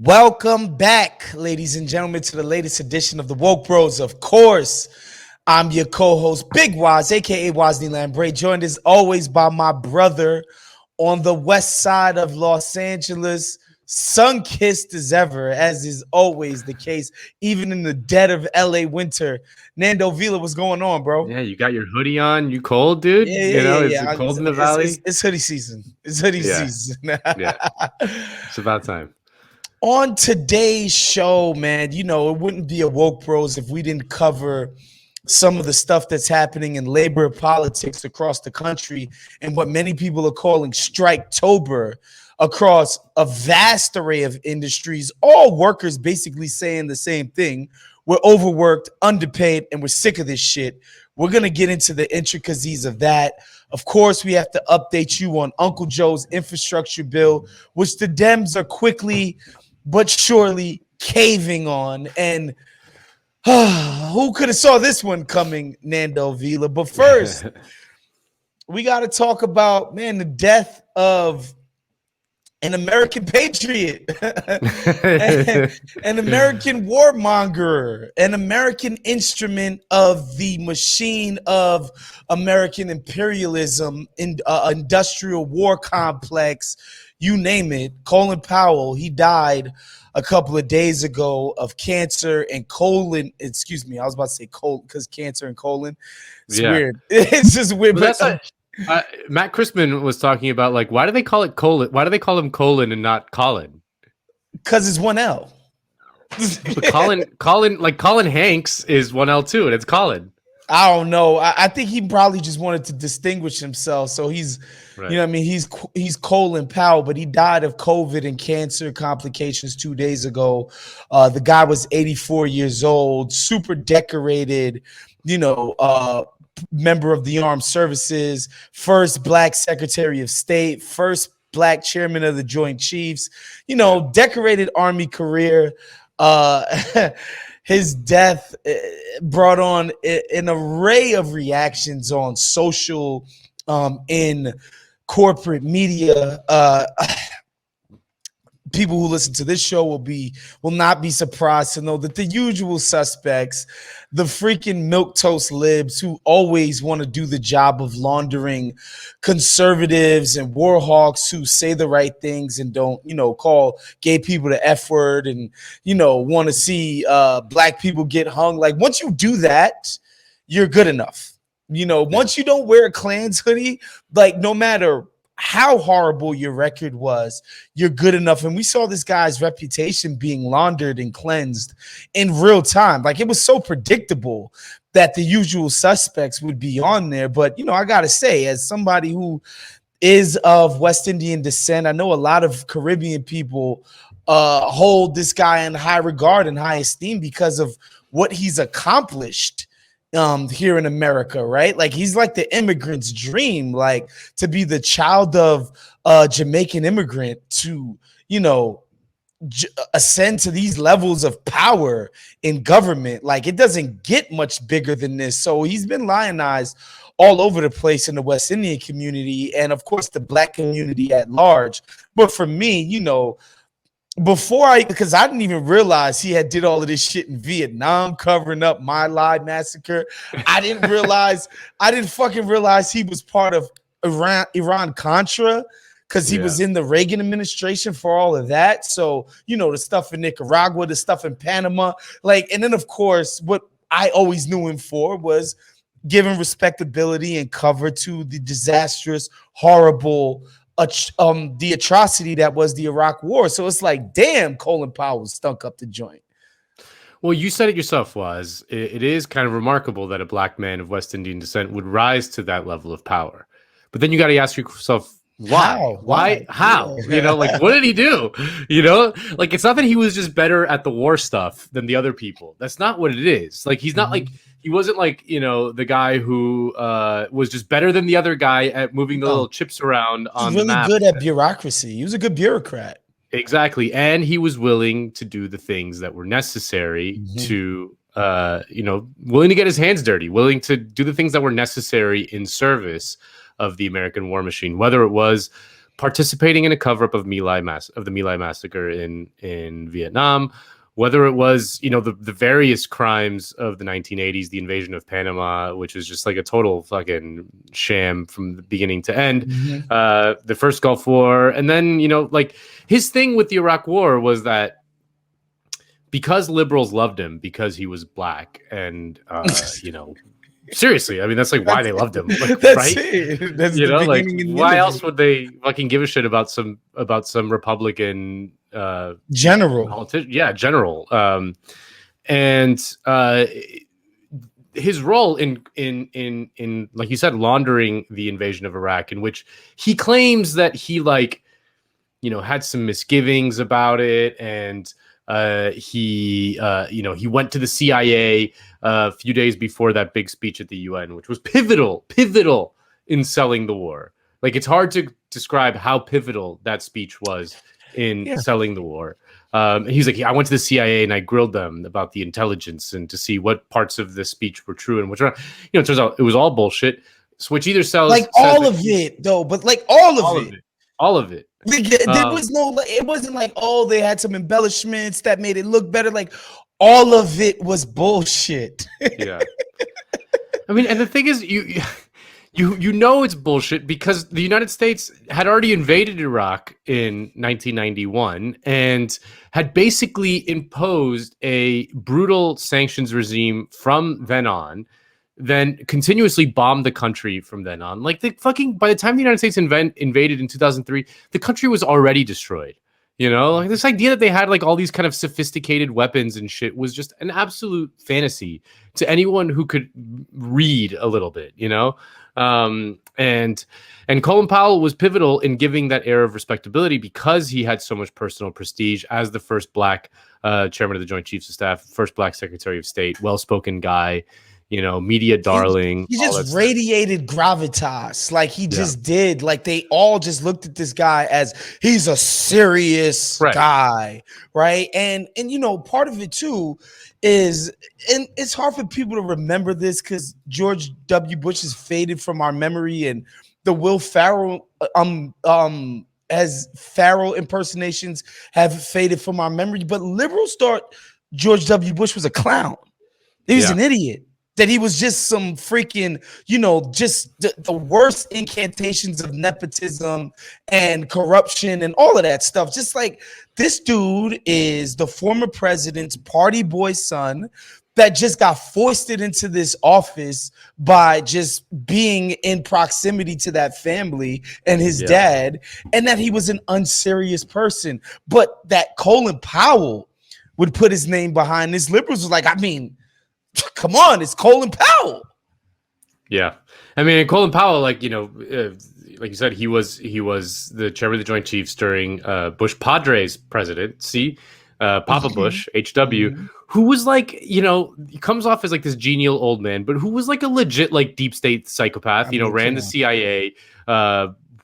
Welcome back, ladies and gentlemen, to the latest edition of the Woke Bros. Of course, I'm your co-host, Big Wos, aka Wos and Nando, joined as always by my brother on the west side of Los Angeles, sun-kissed as ever, as is always the case, even in the dead of LA winter. Nando Vila, what's going on, bro? Yeah, you got your hoodie on. You cold, dude? Is it cold in the valley? It's hoodie season. It's hoodie season. Yeah, it's about time. On today's show, man, it wouldn't be a Woke Bros if we didn't cover some of the stuff that's happening in labor politics across the country and what many people are calling Striketober across a vast array of industries, all workers basically saying the same thing. We're overworked, underpaid, and we're sick of this shit. We're going to get into the intricacies of that. Of course, we have to update you on Uncle Joe's infrastructure bill, which the Dems are quickly but surely caving on. And who could have saw this one coming, Nando Vila? But first, we got to talk about, man, the death of an American patriot, an American warmonger, an American instrument of the machine of American imperialism, industrial war complex, you name it. Colin Powell, he died a couple of days ago of cancer and colon. Excuse me, I was about to say colon because cancer and colon. It's weird. It's just weird. But Matt Crispin was talking about, like, why do they call it colon? Why do they call him Colin and not Colin? Because it's one L. But Colin Hanks is one L too, and it's Colin. I don't know. I think he probably just wanted to distinguish himself. So he's, right. You know what I mean? He's Colin Powell, but he died of COVID and cancer complications 2 days ago. The guy was 84 years old, super decorated, member of the armed services, first black secretary of state, first black chairman of the Joint Chiefs, decorated army career. His death brought on an array of reactions on social, in corporate media. People who listen to this show will not be surprised to know that the usual suspects, the freaking milquetoast libs who always want to do the job of laundering conservatives and war hawks who say the right things and don't, call gay people the F word and, want to see black people get hung. Like, once you do that, you're good enough. Once you don't wear a Klans hoodie, like, no matter how horrible your record was, you're good enough. And we saw this guy's reputation being laundered and cleansed in real time. Like, it was so predictable that the usual suspects would be on there. But, I got to say, as somebody who is of West Indian descent, I know a lot of Caribbean people hold this guy in high regard and high esteem because of what he's accomplished here in America, right? Like, he's like the immigrant's dream, like to be the child of a Jamaican immigrant to, ascend to these levels of power in government. Like, it doesn't get much bigger than this. So he's been lionized all over the place in the West Indian community and, of course, the black community at large. But for me, because I didn't even realize he had did all of this shit in Vietnam, covering up My Lai massacre. I didn't fucking realize he was part of Iran Contra because he was in the Reagan administration for all of that. So, the stuff in Nicaragua, the stuff in Panama, and then of course, what I always knew him for was giving respectability and cover to the disastrous, horrible, the atrocity that was the Iraq War. So it's like, damn, Colin Powell stunk up the joint. Well, you said it yourself, Waz. It is kind of remarkable that a black man of West Indian descent would rise to that level of power. But then you got to ask yourself, why? Why? How? Yeah. What did he do? It's not that he was just better at the war stuff than the other people. That's not what it is. Like, he's not like, he wasn't like, the guy who was just better than the other guy at moving the little chips around on the map. He's really good at bureaucracy. He was a good bureaucrat. Exactly. And he was willing to do the things that were necessary to, willing to get his hands dirty, willing to do the things that were necessary in service of the American war machine, whether it was participating in a cover-up of the My Lai massacre in Vietnam, whether it was, you know, the various crimes of the 1980s, the invasion of Panama, which is just like a total fucking sham from the beginning to end, the first Gulf War, and then, you know, like his thing with the Iraq War was that because liberals loved him because he was black, and you know, seriously, I mean, that's like why they loved him, like, that's right? it. That's you the know, like beginning and why end of else it. would they fucking give a shit about some Republican General. politician? Yeah, general. And his role in like you said, laundering the invasion of Iraq, in which he claims that he, like, you know, had some misgivings about it, and he you know, he went to the CIA a few days before that big speech at the UN, which was pivotal in selling the war. Like, it's hard to describe how pivotal that speech was in selling the war. He's like, I went to the CIA and I grilled them about the intelligence and to see what parts of the speech were true and which are, you know, it turns out it was all bullshit. So which either sells like all of it, though, but like all of it. All of it. Like, there was no, it wasn't like, oh, they had some embellishments that made it look better. Like, all of it was bullshit. Yeah. I mean, and the thing is, you know it's bullshit because the United States had already invaded Iraq in 1991 and had basically imposed a brutal sanctions regime from then on, then continuously bombed the country from then on. Like, by the time the United States invaded in 2003, the country was already destroyed. You know, like, this idea that they had like all these kind of sophisticated weapons and shit was just an absolute fantasy to anyone who could read a little bit, you know? And Colin Powell was pivotal in giving that air of respectability because he had so much personal prestige as the first black chairman of the Joint Chiefs of Staff, first black Secretary of State, well-spoken guy, you know, media darling. He just radiated gravitas. Like, he just did. Like, they all just looked at this guy as he's a serious guy, right? And you know, part of it too is, and it's hard for people to remember this because George W. Bush has faded from our memory, and the Will Ferrell as Farrell impersonations have faded from our memory. But liberals thought George W. Bush was a clown. He was an idiot. That he was just some freaking, you know, just the worst incantations of nepotism and corruption and all of that stuff. Just like, this dude is the former president's party boy son that just got foisted into this office by just being in proximity to that family and his dad, and that he was an unserious person. But that Colin Powell would put his name behind this. Liberals was like, I mean, come on, it's Colin Powell. Yeah, I mean, Colin Powell, like, you know, like you said, he was the chairman of the Joint Chiefs during Bush Padres presidency, Papa Bush, HW, who was like, you know, he comes off as like this genial old man, but who was like a legit like deep state psychopath. You know, ran the CIA,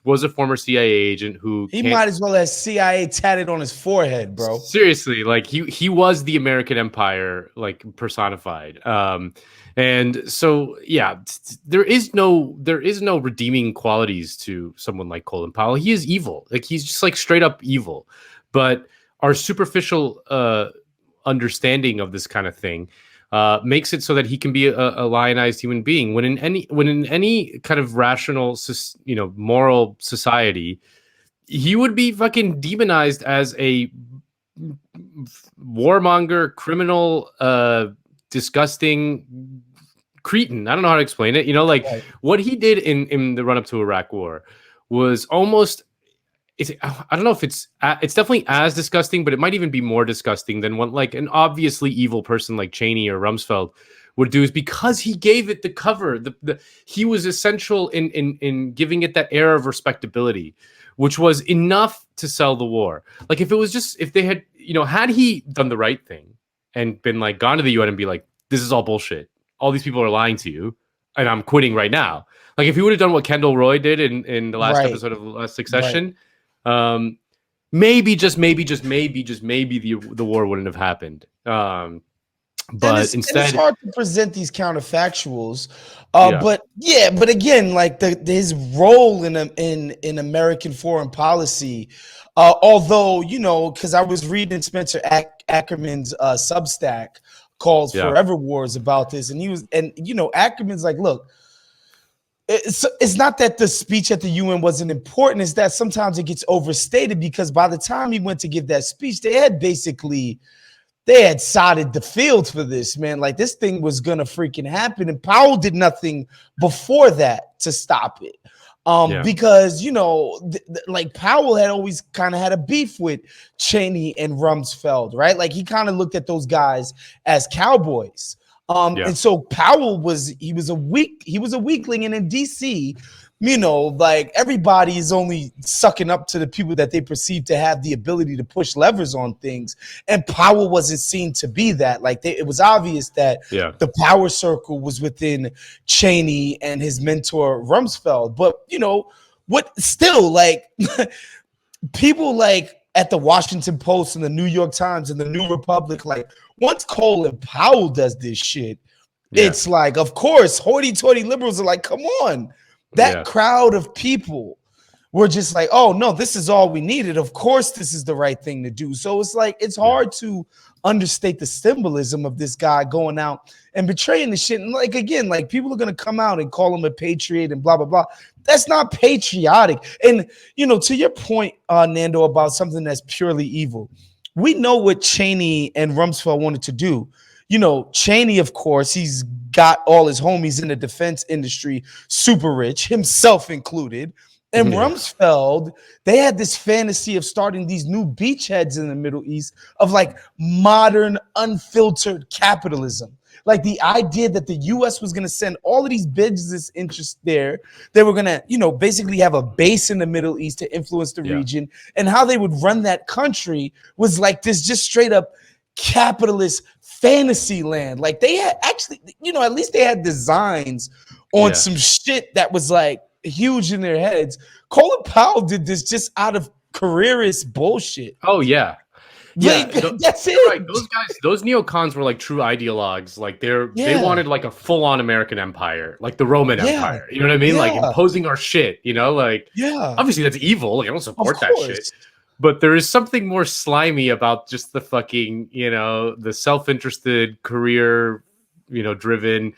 was a former CIA agent who might as well have CIA tatted on his forehead, bro. Seriously, like he was the American empire, like, personified. And so there is no redeeming qualities to someone like Colin Powell. He is evil. Like, he's just like straight up evil. But our superficial understanding of this kind of thing makes it so that he can be a lionized human being, when in any kind of rational, you know, moral society, he would be fucking demonized as a warmonger, criminal, disgusting cretin. I don't know how to explain it. You know, like, what he did in the run up to Iraq War was almost, I don't know if it's definitely as disgusting, but it might even be more disgusting than what like an obviously evil person like Cheney or Rumsfeld would do, is because he gave it the cover. He was essential in giving it that air of respectability, which was enough to sell the war. Like, if they had, you know, had he done the right thing and been like, gone to the UN and be like, this is all bullshit, all these people are lying to you, and I'm quitting right now. Like, if he would have done what Kendall Roy did in the last episode of Last Succession, maybe the war wouldn't have happened. But and it's instead, hard to present these counterfactuals. yeah, But again, like his role in American foreign policy, although because I was reading Spencer Ackerman's Substack called yeah, Forever Wars about this, and Ackerman's like, look, it's not that the speech at the UN wasn't important, it's that sometimes it gets overstated, because by the time he went to give that speech, they had sodded the field for this, man. Like, this thing was gonna freaking happen, and Powell did nothing before that to stop it. yeah, Because like Powell had always kind of had a beef with Cheney and Rumsfeld, right? Like, he kind of looked at those guys as cowboys. yeah, And so Powell was a weakling, and in DC, like, everybody is only sucking up to the people that they perceive to have the ability to push levers on things, and Powell wasn't seen to be that. Like, it was obvious that yeah. the power circle was within Cheney and his mentor Rumsfeld. But what still, like, people like at the Washington Post and the New York Times and the New Republic, like, once Colin Powell does this shit, it's like, of course, hoity-toity liberals are like, come on. That crowd of people were just like, oh, no, this is all we needed. Of course, this is the right thing to do. So it's like, it's hard to understate the symbolism of this guy going out and betraying the shit. And like, again, like, people are going to come out and call him a patriot and blah, blah, blah. That's not patriotic. And, to your point, Nando, about something that's purely evil, we know what Cheney and Rumsfeld wanted to do. Cheney, of course, he's got all his homies in the defense industry super rich, himself included. And Rumsfeld, they had this fantasy of starting these new beachheads in the Middle East of, like, modern, unfiltered capitalism. Like, the idea that the U.S. was going to send all of these business interests there. They were going to, basically have a base in the Middle East to influence the region. And how they would run that country was like this just straight up capitalist fantasy land. Like, they had actually, at least they had designs on some shit that was like huge in their heads. Colin Powell did this just out of careerist bullshit. Oh yeah. Like, that's it. Right. Those guys, those neocons were like true ideologues. Like, they wanted like a full-on American empire, like the Roman Empire. You know what I mean? Like, imposing our shit, like, obviously that's evil. Like, I don't support that shit. But there is something more slimy about just the fucking, the self-interested, career, driven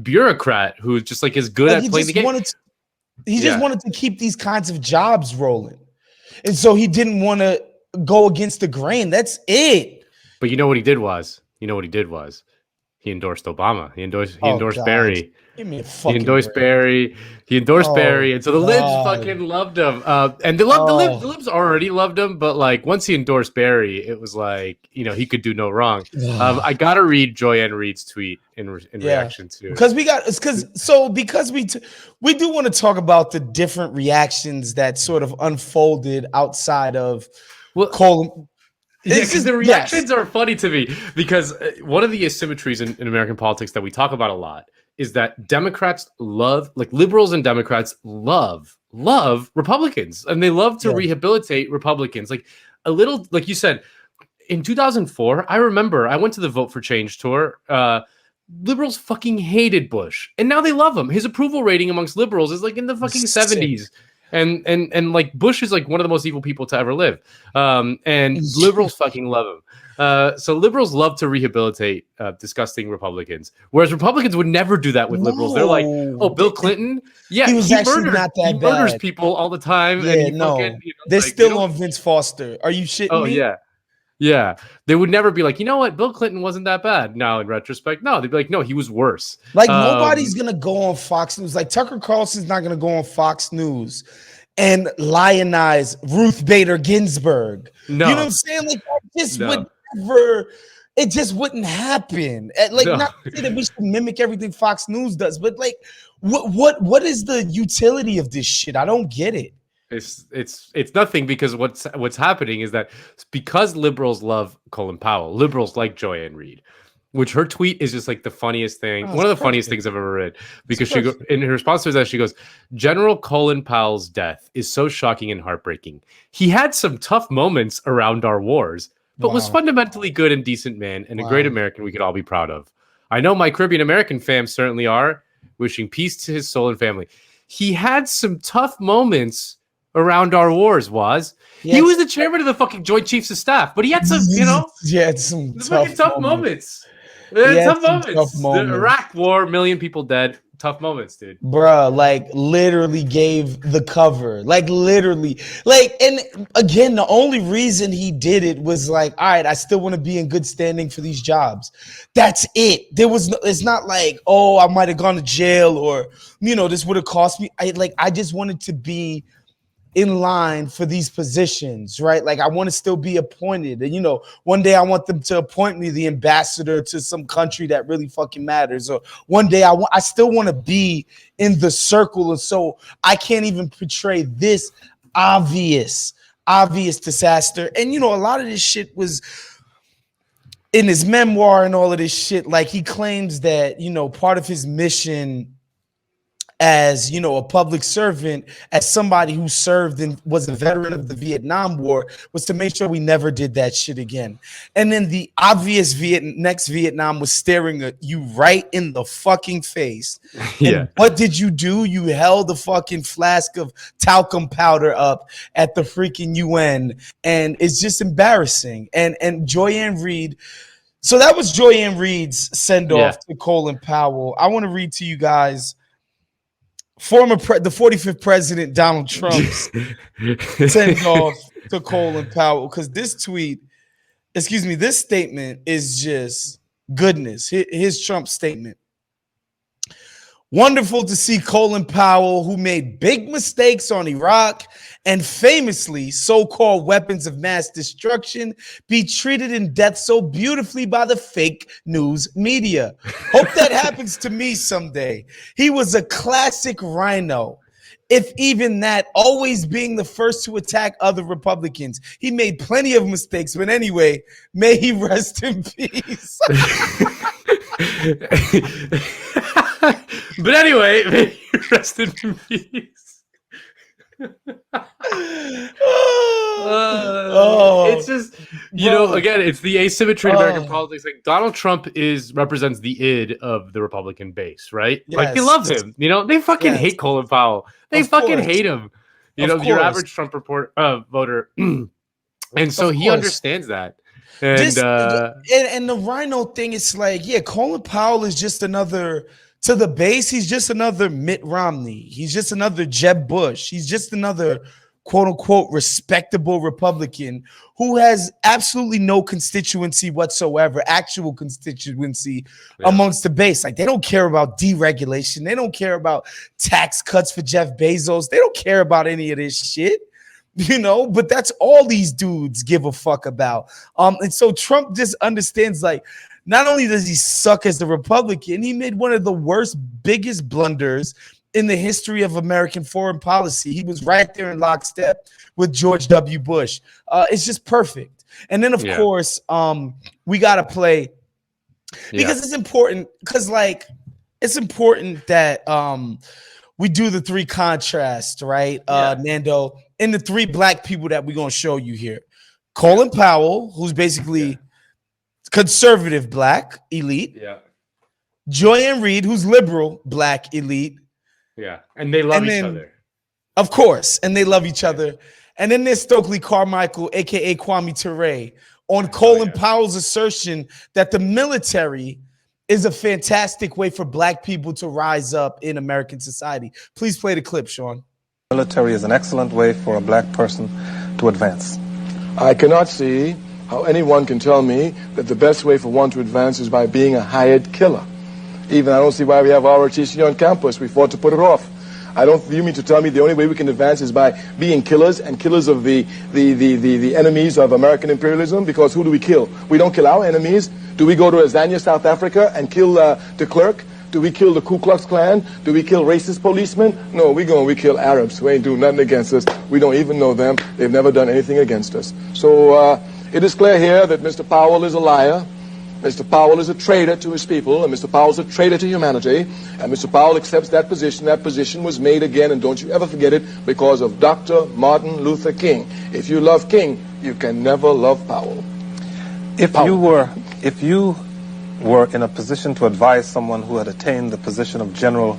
bureaucrat who's just like is good at playing the game. He just wanted to keep these kinds of jobs rolling. And so he didn't want to go against the grain. That's it. But you know what he did was? He endorsed Obama. He endorsed Barry. Give me a fucking He endorsed Barry. And so the libs fucking loved him. And the libs already loved him, but like once he endorsed Barry, it was like, he could do no wrong. I gotta read Joanne Reed's tweet in reaction to because we do want to talk about the different reactions that sort of unfolded outside of Colin. Yeah, because the reactions are funny to me, because one of the asymmetries in American politics that we talk about a lot is that Democrats love, like liberals and Democrats love Republicans, and they love to rehabilitate Republicans. Like a little, like you said, in 2004, I remember I went to the Vote for Change tour. Liberals fucking hated Bush, and now they love him. His approval rating amongst liberals is like in the fucking 70s. And like Bush is like one of the most evil people to ever live. And liberals fucking love him. So liberals love to rehabilitate disgusting Republicans, whereas Republicans would never do that with liberals. They're like, oh, Bill Clinton, he murders people all the time. They're still on Vince Foster. Are you shitting me? Yeah, they would never be like, you know what, Bill Clinton wasn't that bad. Now, in retrospect, no, they'd be like, no, he was worse. Like, nobody's gonna go on Fox News. Like, Tucker Carlson's not gonna go on Fox News and lionize Ruth Bader Ginsburg. No. You know what I'm saying? Like, it just wouldn't happen. Like, not to say that we should mimic everything Fox News does, but like, what is the utility of this shit? I don't get it. It's nothing, because what's happening is that because liberals love Colin Powell, liberals like Joanne Reed, which her tweet is just like the funniest thing, one of the funniest things I've ever read, because in her response to that, she goes, General Colin Powell's death is so shocking and heartbreaking. He had some tough moments around our wars, but was fundamentally good and decent man and a great American we could all be proud of. I know my Caribbean American fam certainly are. Wishing peace to his soul and family. He had some tough moments around our wars, He was the chairman of the fucking Joint Chiefs of Staff, but he had some, some tough moments. Tough moments. The Iraq War, 1 million people dead. Tough moments, dude. Bruh, like literally gave the cover. Like literally. Like, and again, the only reason he did it was like, all right, I still want to be in good standing for these jobs. That's it. It's not like, oh, I might have gone to jail or, this would have cost me. I just wanted to be in line for these positions, right? Like I want to still be appointed. And, one day I want them to appoint me the ambassador to some country that really fucking matters. Or one day I still want to be in the circle. And so I can't even portray this obvious disaster. And, a lot of this shit was in his memoir and all of this shit. Like he claims that, part of his mission as a public servant, as somebody who served and was a veteran of the Vietnam War, was to make sure we never did that shit again. And then the obvious next Vietnam was staring at you right in the fucking face. And what did you do? You held a fucking flask of talcum powder up at the freaking UN, and it's just embarrassing. And Joyanne Reid. So that was Joyanne Reid's send off to Colin Powell. I want to read to you guys the 45th president Donald Trump's send off to Colin Powell, because this statement is just goodness. His Trump statement. Wonderful to see Colin Powell, who made big mistakes on Iraq and famously so-called weapons of mass destruction, be treated in death so beautifully by the fake news media. Hope that happens to me someday. He was a classic rhino. If even that, always being the first to attack other Republicans. He made plenty of mistakes, but anyway, may he rest in peace. But anyway, may he rest in peace. It's just, again, it's the asymmetry in American politics. Like Donald Trump represents the id of the Republican base, right? Yes. Like they love him. They fucking hate Colin Powell. They fucking hate him. Your average Trump voter. And so he understands that. And and the rhino thing, it's like, Colin Powell is just another. To the base, he's just another Mitt Romney. He's just another Jeb Bush. He's just another quote-unquote respectable Republican who has absolutely no constituency whatsoever, actual constituency amongst the base. Like, they don't care about deregulation. They don't care about tax cuts for Jeff Bezos. They don't care about any of this shit. But that's all these dudes give a fuck about. And so Trump just understands, like, not only does he suck as a Republican, he made one of the worst, biggest blunders in the history of American foreign policy. He was right there in lockstep with George W. Bush. It's just perfect. And then, of course, we got to play because it's important. Because, like, it's important that we do the three contrasts, right, Nando, and the three black people that we're going to show you here. Colin Powell, who's basically conservative black elite. Joyanne Reid, who's liberal black elite. And they love each other. Of course, and they love each other. And then there's Stokely Carmichael, a.k.a. Kwame Ture, on Colin Powell's assertion that the military is a fantastic way for black people to rise up in American society. Please play the clip, Sean. Military is an excellent way for a black person to advance. I cannot see how anyone can tell me that the best way for one to advance is by being a hired killer. Even I don't see why we have ROTC on campus. We fought to put it off. You mean to tell me the only way we can advance is by being killers and killers of the enemies of American imperialism? Because who do we kill? We don't kill our enemies. Do we go to Azania, South Africa and kill de Klerk? Do we kill the Ku Klux Klan? Do we kill racist policemen? No, we kill Arabs who ain't doing nothing against us. We don't even know them. They've never done anything against us. So it is clear here that Mr. Powell is a liar. Mr. Powell is a traitor to his people, and Mr. Powell is a traitor to humanity, and Mr. Powell accepts that position. That position was made again, and don't you ever forget it, because of Dr. Martin Luther King. If you love King, you can never love Powell. If Powell. you were in a position to advise someone who had attained the position of general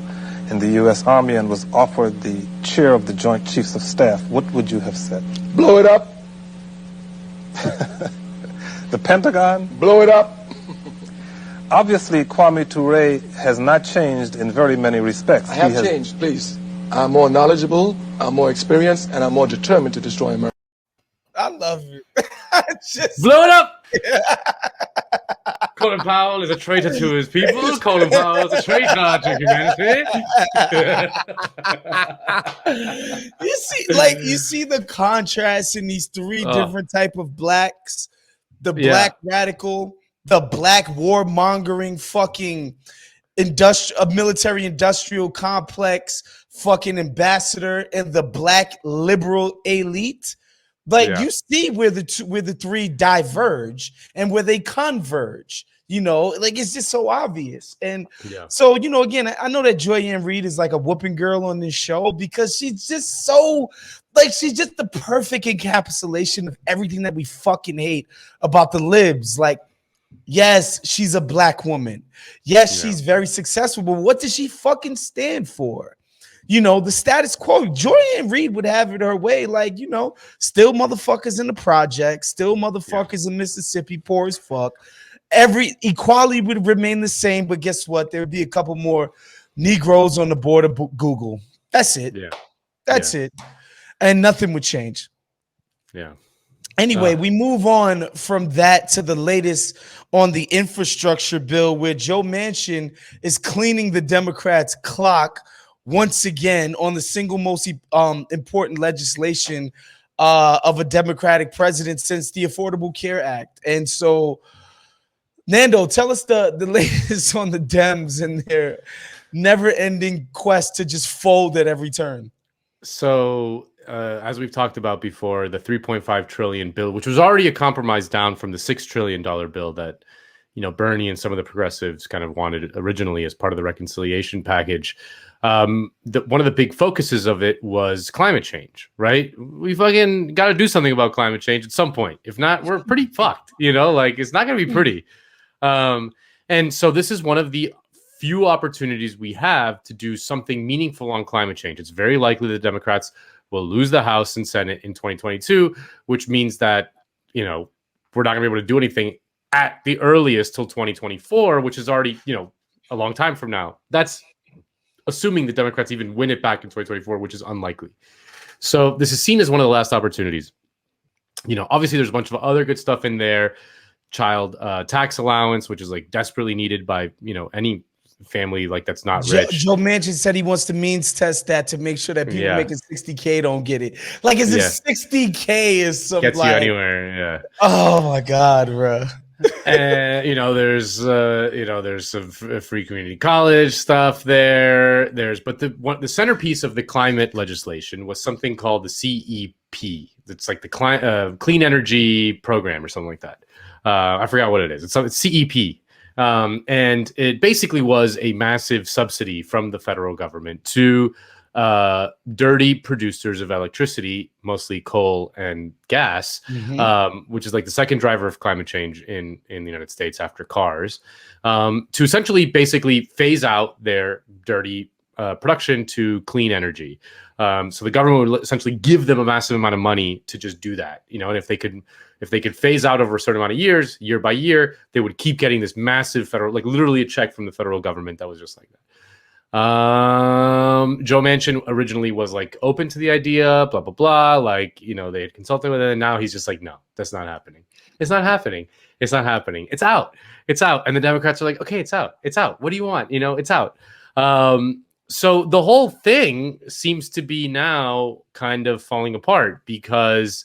in the U.S. Army and was offered the chair of the Joint Chiefs of Staff, what would you have said? Blow it up. The Pentagon? Blow it up. Obviously, Kwame Ture has not changed in very many respects. I have changed, please. I'm more knowledgeable, I'm more experienced, and I'm more determined to destroy America. I love you. Just Blow it up. Colin Powell is a traitor to his people. Colin Powell is a traitor to humanity. you see the contrast in these three different type of blacks: the black radical, the black warmongering, fucking military industrial complex, fucking ambassador, and the black liberal elite. Like you see where the three diverge and where they converge, like it's just so obvious. And so, again, I know that Julianne Reid is like a whooping girl on this show because she's just so she's just the perfect encapsulation of everything that we fucking hate about the libs. Like, yes, she's a black woman. Yes, she's very successful, but what does she fucking stand for? The status quo. Julianne Reid would have it her way, still motherfuckers in the project, still motherfuckers in Mississippi, poor as fuck. Every equality would remain the same, but guess what? There would be a couple more Negroes on the board of Google. That's it. Yeah. That's it. And nothing would change. Yeah. Anyway, we move on from that to the latest on the infrastructure bill, where Joe Manchin is cleaning the Democrats' clock once again on the single most important legislation of a Democratic president since the Affordable Care Act. And so, Nando, tell us the latest on the Dems and their never-ending quest to just fold at every turn. So, as we've talked about before, the $3.5 trillion bill, which was already a compromise down from the $6 trillion bill that Bernie and some of the progressives kind of wanted originally as part of the reconciliation package. One of the big focuses of it was climate change, right? We fucking got to do something about climate change at some point. If not, we're pretty fucked, it's not going to be pretty. And so this is one of the few opportunities we have to do something meaningful on climate change. It's very likely the Democrats will lose the House and Senate in 2022, which means that, we're not going to be able to do anything at the earliest till 2024, which is already, a long time from now. That's assuming the Democrats even win it back in 2024, which is unlikely. So this is seen as one of the last opportunities. Obviously there's a bunch of other good stuff in there. Child tax allowance, which is desperately needed by, any family that's not rich. Joe Manchin said he wants to means test that to make sure that people making $60K don't get it. As if $60K is some gets you anywhere. Yeah. Oh my God, bro. And there's some free community college stuff there. But the centerpiece of the climate legislation was something called the CEP. It's like the Clean Energy Program or something like that. I forgot what it is. It's CEP. And it basically was a massive subsidy from the federal government to dirty producers of electricity, mostly coal and gas, which is the second driver of climate change in the United States after cars, to essentially basically phase out their dirty production to clean energy. So the government would essentially give them a massive amount of money to just do that, and if they could phase out over a certain amount of years, year by year, they would keep getting this massive federal, literally a check from the federal government that was just like that. Joe Manchin originally was open to the idea, blah, blah, blah. They had consulted with it. And now he's just no, that's not happening. It's not happening. It's not happening. It's out. It's out. And the Democrats are okay, it's out. It's out. What do you want? It's out. So the whole thing seems to be now kind of falling apart because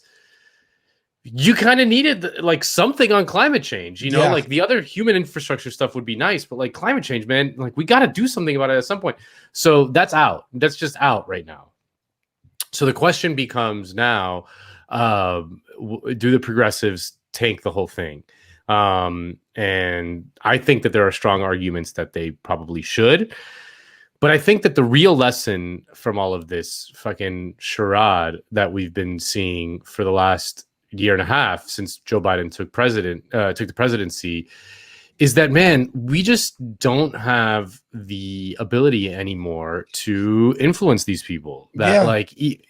you kind of needed something on climate change, the other human infrastructure stuff would be nice, but climate change, man, we got to do something about it at some point. So that's out. That's just out right now. So the question becomes now, do the progressives tank the whole thing? And I think that there are strong arguments that they probably should. But I think that the real lesson from all of this fucking charade that we've been seeing for the last year and a half since Joe Biden took the presidency, is that, man, we just don't have the ability anymore to influence these people. That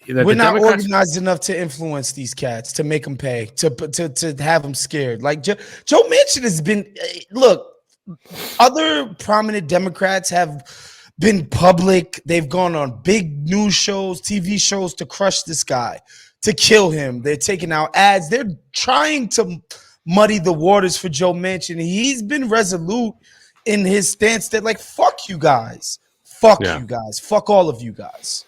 we're not organized enough to influence these cats, to make them pay, to have them scared. Like Joe Manchin has been. Look, other prominent Democrats have been public. They've gone on big news shows, TV shows to crush this guy, to kill him. They're taking out ads. They're trying to muddy the waters for Joe Manchin. He's been resolute in his stance that, like, fuck you guys. Fuck you guys. Fuck all of you guys.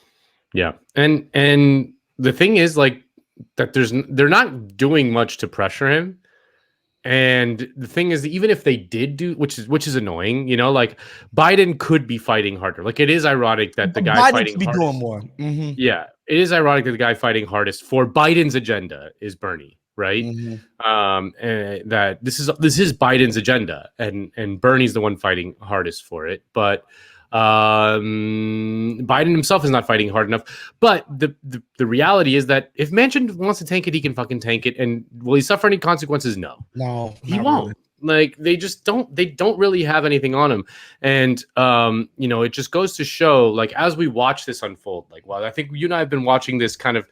Yeah. And the thing is, like, that they're not doing much to pressure him. And the thing is, even if they did do, which is annoying, you know, like, Biden could be fighting harder. Like, it is ironic that the guy Biden fighting could be doing more. Mm-hmm. Yeah, it is ironic that the guy fighting hardest for Biden's agenda is Bernie, right? Mm-hmm. And that this is Biden's agenda, and Bernie's the one fighting hardest for it. But Biden himself is not fighting hard enough. But the reality is that if Manchin wants to tank it, he can fucking tank it. And will he suffer any consequences? No, he won't. Really. Like, they don't really have anything on him. And you know, it just goes to show, like, as we watch this unfold, like, well, I think you and I have been watching this kind of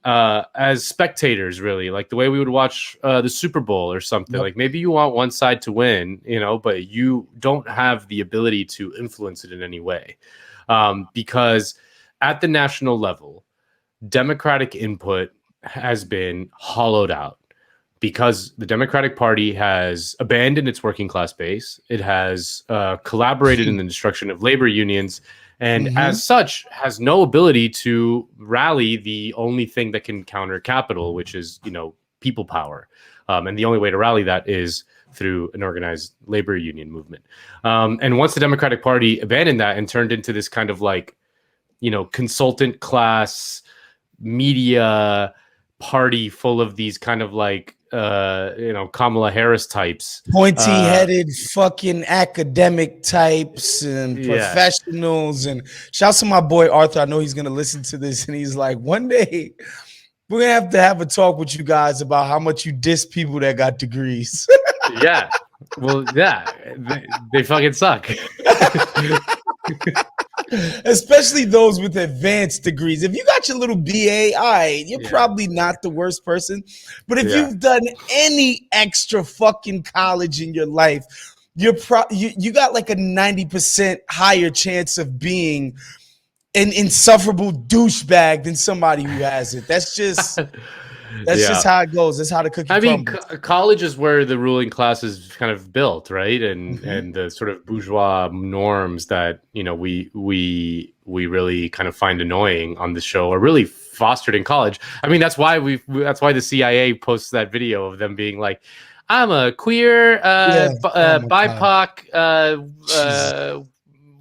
as spectators, really, like the way we would watch the Super Bowl or something. Yep. Like, maybe you want one side to win, you know, but you don't have the ability to influence it in any way, because at the national level, Democratic input has been hollowed out, because the Democratic Party has abandoned its working class base. It has collaborated in the destruction of labor unions, and as such has no ability to rally the only thing that can counter capital, which is, you know, people power. And the only way to rally that is through an organized labor union movement. And once the Democratic Party abandoned that and turned into this kind of, like, you know, consultant class media party full of these kind of, like, you know, Kamala Harris types, pointy-headed fucking academic types and professionals. And shouts to my boy Arthur. I know he's gonna listen to this, and he's like, one day we're gonna have a talk with you guys about how much you diss people that got degrees. Yeah, well, yeah, they fucking suck. Especially those with advanced degrees. If you got your little BA, all right, you're probably not the worst person. But if you've done any extra fucking college in your life, you got like a 90% higher chance of being an insufferable douchebag than somebody who has it. That's just just how it goes. That's how the cookie crumbles. College is where the ruling class is kind of built, right? And the sort of bourgeois norms that, you know, we really kind of find annoying on the show are really fostered in college. I mean, that's why the CIA posts that video of them being like, I'm a queer BIPOC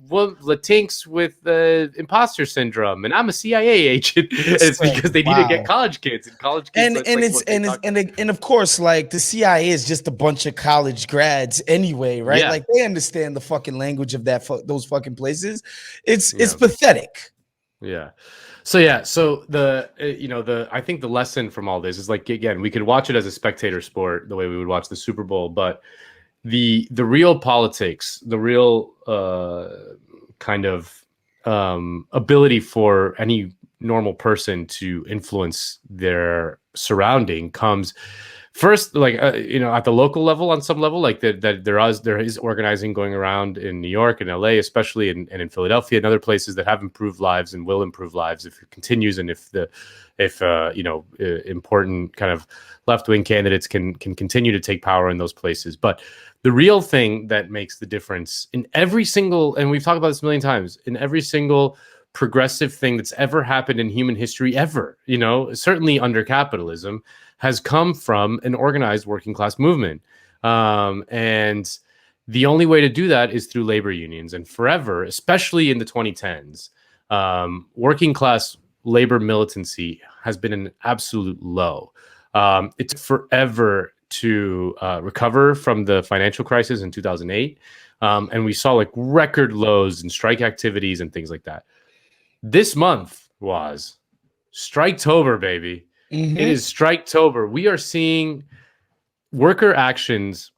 Latinx with imposter syndrome, and I'm a CIA agent. It's because they need to get college kids, and of course, like, the CIA is just a bunch of college grads anyway, right? Yeah. Like, they understand the fucking language of those fucking places. It's pathetic. Yeah. So I think the lesson from all this is, like, again, we could watch it as a spectator sport the way we would watch the Super Bowl, but the real politics, the real kind of ability for any normal person to influence their surrounding comes first, like, you know, at the local level, on some level, like that there is organizing going around in New York and LA, especially, and in Philadelphia and other places that have improved lives and will improve lives if it continues, and if you know, important kind of left-wing candidates can continue to take power in those places. But the real thing that makes the difference in every single, and we've talked about this a million times, in every single progressive thing that's ever happened in human history ever, you know, certainly under capitalism, has come from an organized working class movement. And the only way to do that is through labor unions. And forever, especially in the 2010s, working class labor militancy has been an absolute low. It took forever to recover from the financial crisis in 2008. And we saw, like, record lows in strike activities and things like that. This month was Striketober, baby. It is Striketober. We are seeing worker actions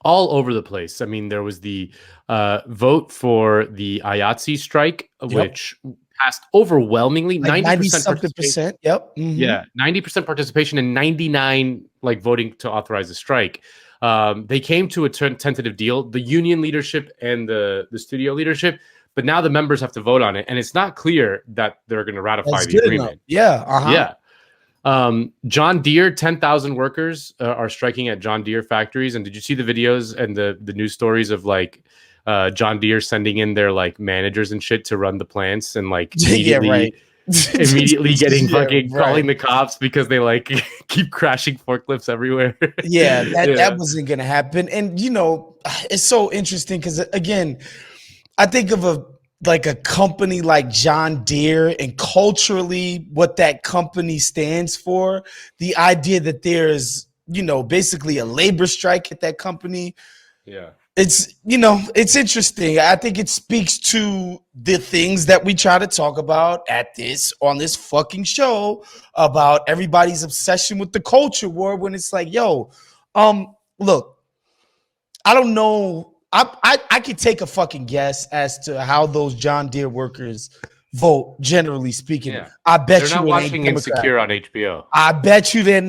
all over the place. I mean, there was the vote for the IATSE strike, which passed overwhelmingly, like 90% participation. Yep. Yeah, 90% participation and 99 like voting to authorize the strike. They came to a tentative deal, the union leadership and the studio leadership, but now the members have to vote on it, and it's not clear that they're going to ratify the agreement. Yeah. John Deere, 10,000 workers are striking at John Deere factories. And did you see the videos and the news stories of like John Deere sending in their like managers and shit to run the plants and like immediately getting fucking calling the cops because they like keep crashing forklifts everywhere. That wasn't gonna happen. And you know, it's so interesting because again, I think of a company like John Deere and culturally what that company stands for, the idea that there's, you know, basically a labor strike at that company. Yeah. It's, you know, it's interesting. I think it speaks to the things that we try to talk about on this fucking show about everybody's obsession with the culture war when it's like, yo, look, I don't know. I could take a fucking guess as to how those John Deere workers vote, generally speaking. Yeah. I bet they're not watching Insecure on HBO. I bet you they're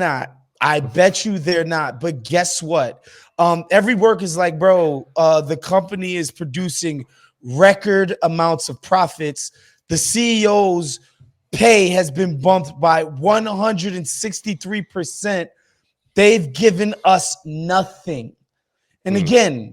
not. But guess what? Every work is like, bro, the company is producing record amounts of profits. The CEO's pay has been bumped by 163%. They've given us nothing. And again,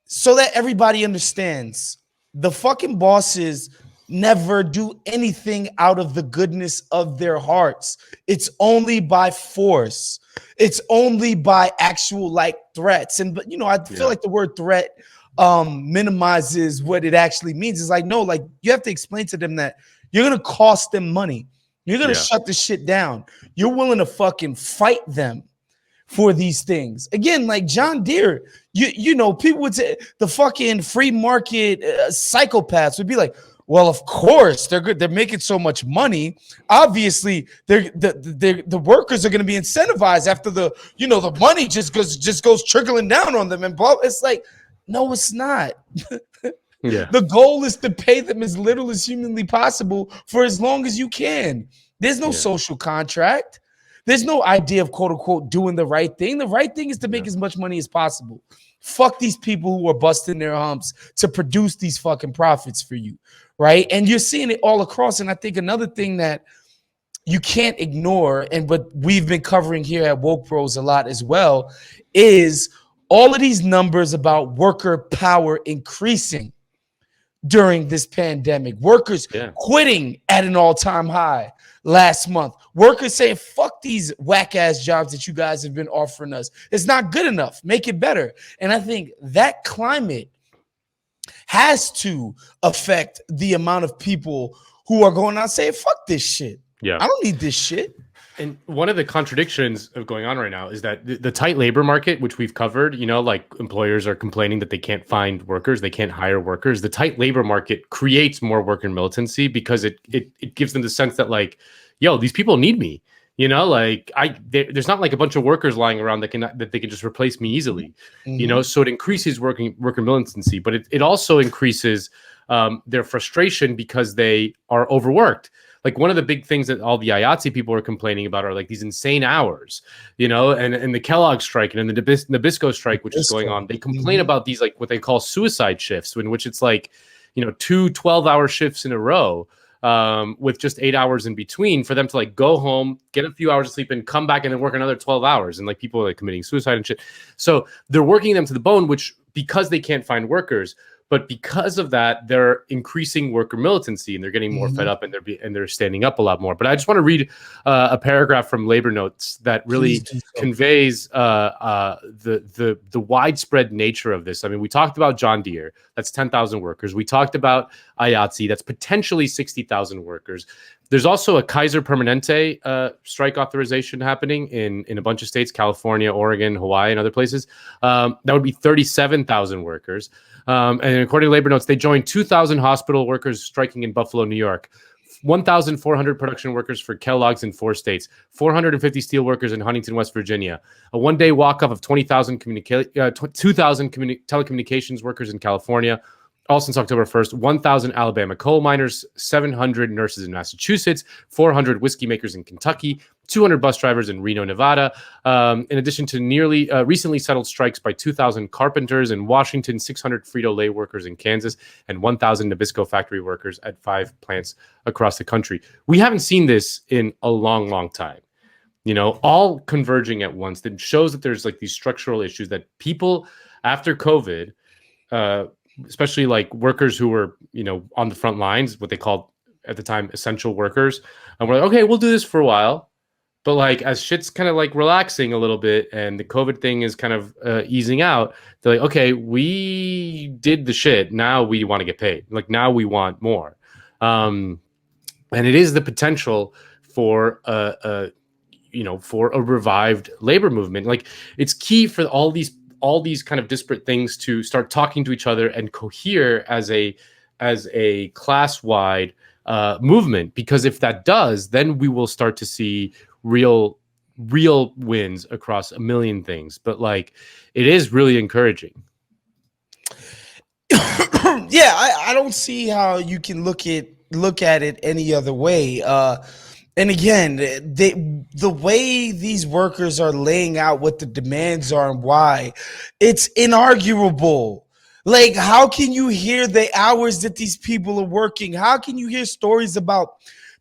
so that everybody understands, the fucking bosses never do anything out of the goodness of their hearts. It's only by force. It's only by actual like threats. And but you know, I feel like the word threat minimizes what it actually means. It's like, no, like you have to explain to them that you're gonna cost them money. You're gonna shut the shit down. You're willing to fucking fight them for these things. Again, like John Deere, you know, people would say the fucking free market psychopaths would be like, well, of course they're good. They're making so much money. Obviously, the workers are going to be incentivized after the money just goes trickling down on them and blah. It's like, no, it's not. The goal is to pay them as little as humanly possible for as long as you can. There's no social contract. There's no idea of quote unquote doing the right thing. The right thing is to make as much money as possible. Fuck these people who are busting their humps to produce these fucking profits for you, right? And you're seeing it all across. And I think another thing that you can't ignore, and what we've been covering here at Woke Bros a lot as well, is all of these numbers about worker power increasing during this pandemic. Workers quitting at an all-time high last month. Workers saying, fuck these whack-ass jobs that you guys have been offering us. It's not good enough. Make it better. And I think that climate has to affect the amount of people who are going out saying, fuck this shit. Yeah. I don't need this shit. And one of the contradictions of going on right now is that the tight labor market, which we've covered, you know, like employers are complaining that they can't find workers, they can't hire workers. The tight labor market creates more worker militancy because it gives them the sense that like, yo, these people need me. You know, like there's not like a bunch of workers lying around that they can just replace me easily. You know, so it increases worker militancy, but it also increases their frustration because they are overworked. Like one of the big things that all the IATSE people are complaining about are like these insane hours, you know, and the Kellogg strike and the Nabisco strike, which is going on. They complain about these like what they call suicide shifts, in which it's like, you know, 2 12-hour shifts in a row with just 8 hours in between for them to like go home, get a few hours of sleep and come back and then work another 12 hours. And like people are like committing suicide and shit. So they're working them to the bone, which because they can't find workers. But because of that, they're increasing worker militancy and they're getting more fed up and they're standing up a lot more. But I just want to read a paragraph from Labor Notes that really conveys the widespread nature of this. I mean, we talked about John Deere. That's 10,000 workers. We talked about IATSE. That's potentially 60,000 workers. There's also a Kaiser Permanente strike authorization happening in a bunch of states, California, Oregon, Hawaii, and other places. That would be 37,000 workers. And according to Labor Notes, they joined 2,000 hospital workers striking in Buffalo, New York. 1,400 production workers for Kellogg's in 4 states, 450 steel workers in Huntington, West Virginia, a one-day walk-off of 20,000 2,000 telecommunications workers in California. Also since October 1st, 1,000 Alabama coal miners, 700 nurses in Massachusetts, 400 whiskey makers in Kentucky, 200 bus drivers in Reno, Nevada, in addition to nearly recently settled strikes by 2,000 carpenters in Washington, 600 Frito-Lay workers in Kansas, and 1,000 Nabisco factory workers at 5 plants across the country. We haven't seen this in a long, long time. You know, all converging at once. That shows that there's like these structural issues that people after COVID, especially like workers who were, you know, on the front lines, what they called at the time essential workers, and we're like, okay, we'll do this for a while. But like as shit's kind of like relaxing a little bit and the COVID thing is kind of easing out, they're like, okay, we did the shit. Now we want to get paid. Like now we want more. And it is the potential for for a revived labor movement. Like it's key for all these kind of disparate things to start talking to each other and cohere as a class-wide movement. Because if that does, then we will start to see real wins across a million things. But like it is really encouraging. Yeah, I don't see how you can look at it any other way. And again, the way these workers are laying out what the demands are and why, it's inarguable. Like, how can you hear the hours that these people are working? How can you hear stories about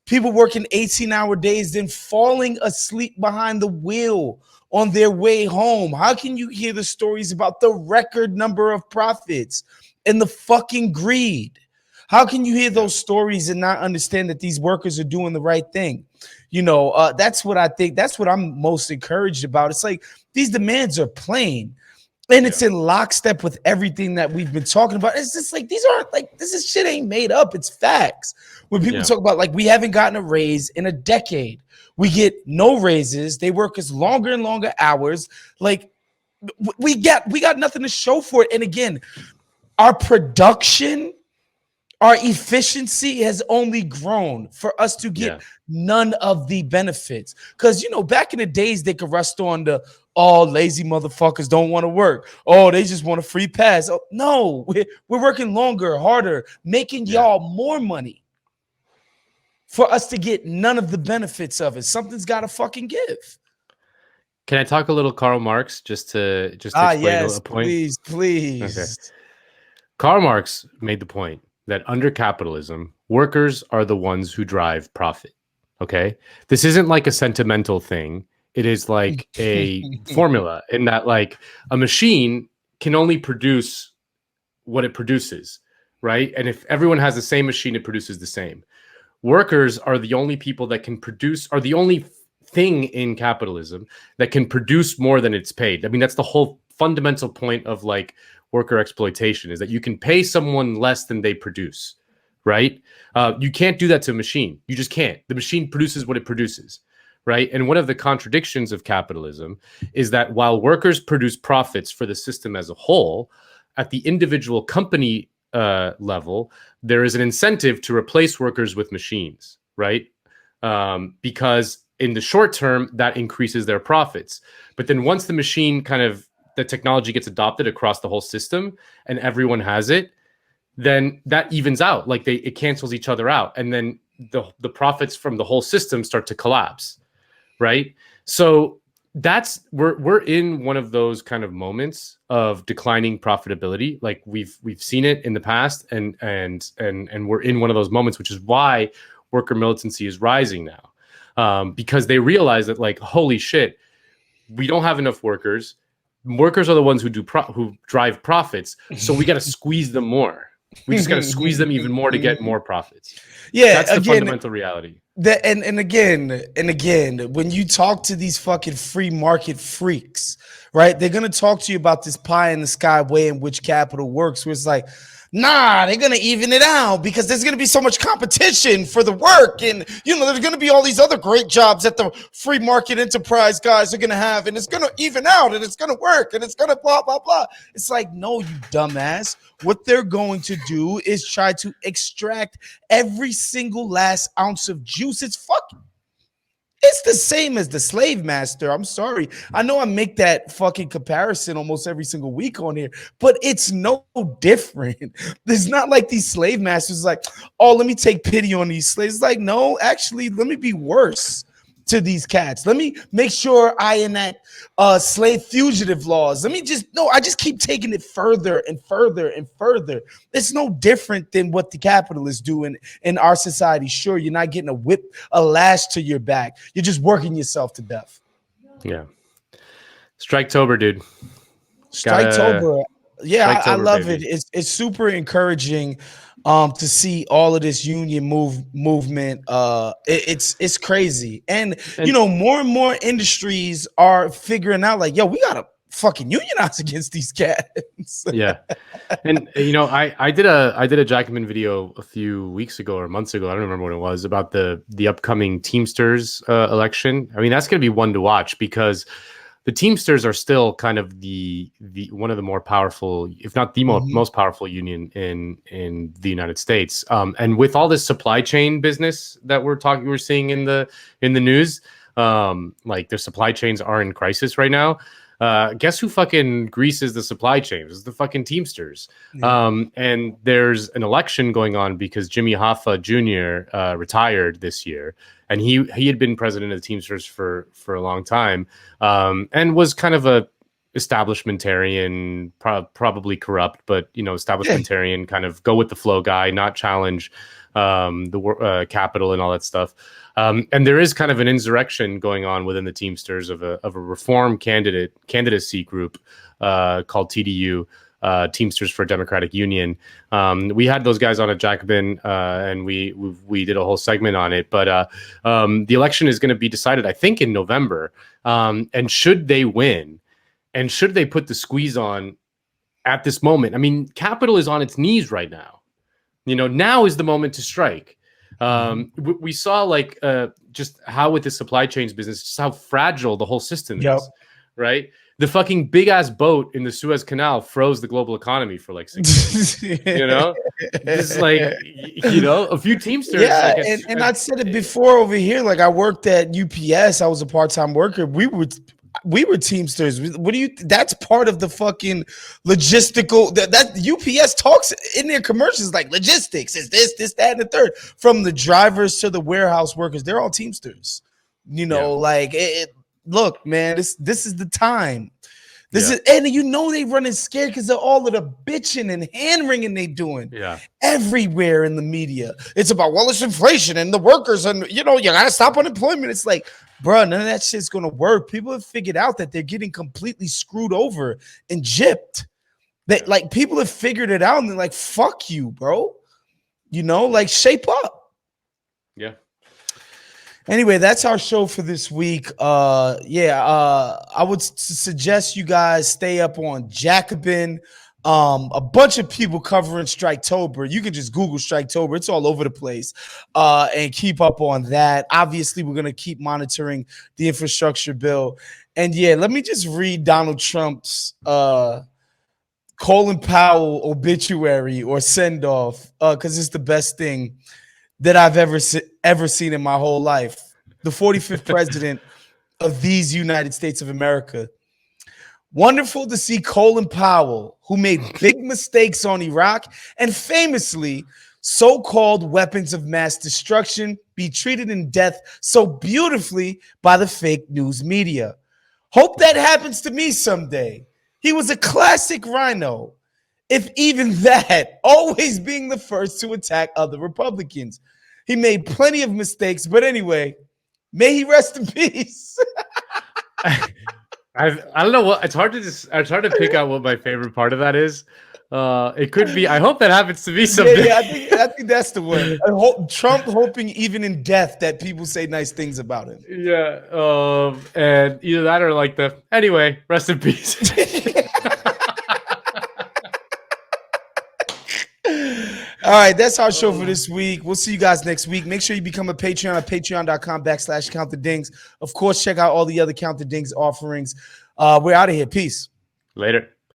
people working 18-hour days, then falling asleep behind the wheel on their way home? How can you hear the stories about the record number of profits and the fucking greed? How can you hear those stories and not understand that these workers are doing the right thing? You know, that's what I think. That's what I'm most encouraged about. It's like these demands are plain, and it's in lockstep with everything that we've been talking about. It's just like these aren't like this is shit ain't made up. It's facts. When people talk about like we haven't gotten a raise in a decade, we get no raises. They work us longer and longer hours. Like we got nothing to show for it. And again, our production, our efficiency has only grown for us to get none of the benefits. Because, you know, back in the days, they could rest on the, oh, lazy motherfuckers don't want to work. Oh, they just want a free pass. Oh, no, we're working longer, harder, making y'all more money for us to get none of the benefits of it. Something's got to fucking give. Can I talk a little Karl Marx just to explain a point? Please. Okay. Karl Marx made the point that under capitalism, workers are the ones who drive profit. Okay. This isn't like a sentimental thing. It is like a formula in that like a machine can only produce what it produces, right? And if everyone has the same machine, it produces the same. Workers are the only people that can produce, are the only thing in capitalism that can produce more than it's paid. I mean, that's the whole fundamental point of like worker exploitation, is that you can pay someone less than they produce, right? You can't do that to a machine. You just can't. The machine produces what it produces, right? And one of the contradictions of capitalism is that while workers produce profits for the system as a whole, at the individual company level, there is an incentive to replace workers with machines, right? Because in the short term, that increases their profits. But then once the machine the technology gets adopted across the whole system and everyone has it, then that evens out. Like it cancels each other out. And then the profits from the whole system start to collapse, right? So we're in one of those kind of moments of declining profitability. Like we've seen it in the past and we're in one of those moments, which is why worker militancy is rising now. Because they realize that like, holy shit, we don't have enough workers. Workers are the ones who drive profits, so we got to squeeze them more. We just got to squeeze them even more to get more profits. Yeah, that's the fundamental reality. And again, when you talk to these fucking free market freaks, right? They're gonna talk to you about this pie in the sky way in which capital works. Where it's like, nah, they're gonna even it out because there's gonna be so much competition for the work, and there's gonna be all these other great jobs that the free market enterprise guys are gonna have, and it's gonna even out, and it's gonna work, and it's gonna blah blah blah. It's like, no, you dumbass. What they're going to do is try to extract every single last ounce of juice. It's the same as the slave master. I'm sorry. I know I make that fucking comparison almost every single week on here, but it's no different. It's not like these slave masters like, oh, let me take pity on these slaves. It's like, no, actually, let me be worse to these cats. Let me make sure I enact slave fugitive laws. I just keep taking it further and further and further. It's no different than what the capitalists do in our society. Sure, you're not getting a lash to your back. You're just working yourself to death. Yeah. Striketober, dude. Striketober. Yeah, I love baby. it. It's super encouraging to see all of this union movement. It's crazy. And more and more industries are figuring out like, yo, we gotta fucking unionize against these cats. Yeah. And I did a Jackman video a few weeks ago or months ago, I don't remember what it was, about the upcoming Teamsters election. I mean, that's gonna be one to watch because the Teamsters are still kind of the one of the more powerful, if not the most powerful union in the United States. And with all this supply chain business that we're seeing in the news, like their supply chains are in crisis right now. Guess who fucking greases the supply chains? It's the fucking Teamsters. Yeah. And there's an election going on because Jimmy Hoffa Jr. Retired this year. And he had been president of the Teamsters for a long time, and was kind of a establishmentarian, probably corrupt, but establishmentarian, kind of go with the flow guy, not challenge the capital and all that stuff. And there is kind of an insurrection going on within the Teamsters of a reform candidacy group called TDU. Teamsters for Democratic Union. We had those guys on at Jacobin, and we did a whole segment on it. But the election is going to be decided, I think, in November. And should they win, and should they put the squeeze on at this moment? I mean, capital is on its knees right now. Now is the moment to strike. We saw like just how with the supply chains business, just how fragile the whole system is, right? The fucking big ass boat in the Suez Canal froze the global economy for like 6 months. It's like, a few Teamsters. Yeah, and I said it before over here. Like I worked at UPS. I was a part-time worker. We were Teamsters. That's part of the fucking logistical that UPS talks in their commercials, like logistics is this, that, and the third. From the drivers to the warehouse workers, they're all Teamsters. Look, man, this is the time. This is, and they running scared because of all of the bitching and hand wringing they doing. Yeah, everywhere in the media, it's about it's inflation and the workers, and you gotta stop unemployment. It's like, bro, none of that shit's gonna work. People have figured out that they're getting completely screwed over and gypped. That like people have figured it out and they're like, fuck you, bro. Shape up. Yeah. Anyway, that's our show for this week. I would suggest you guys stay up on Jacobin. A bunch of people covering Striketober. You can just Google Striketober. It's all over the place. And keep up on that. Obviously, we're going to keep monitoring the infrastructure bill. And let me just read Donald Trump's Colin Powell obituary or send-off because it's the best thing that I've ever seen in my whole life. The 45th president of these United States of America. Wonderful to see Colin Powell, who made big mistakes on Iraq and famously so-called weapons of mass destruction, be treated in death so beautifully by the fake news media. Hope that happens to me someday. He was a classic rhino. If even that, always being the first to attack other Republicans. He made plenty of mistakes, but anyway, may he rest in peace. I don't know what it's hard to pick out what my favorite part of that is. It could be. I hope that happens to me someday. Yeah, I think that's the one. Trump hoping even in death that people say nice things about him. Yeah, and either that or like anyway, rest in peace. All right, that's our show for this week. We'll see you guys next week. Make sure you become a Patreon at patreon.com/CountTheDings. Of course, check out all the other Count the Dings offerings. We're out of here. Peace. Later.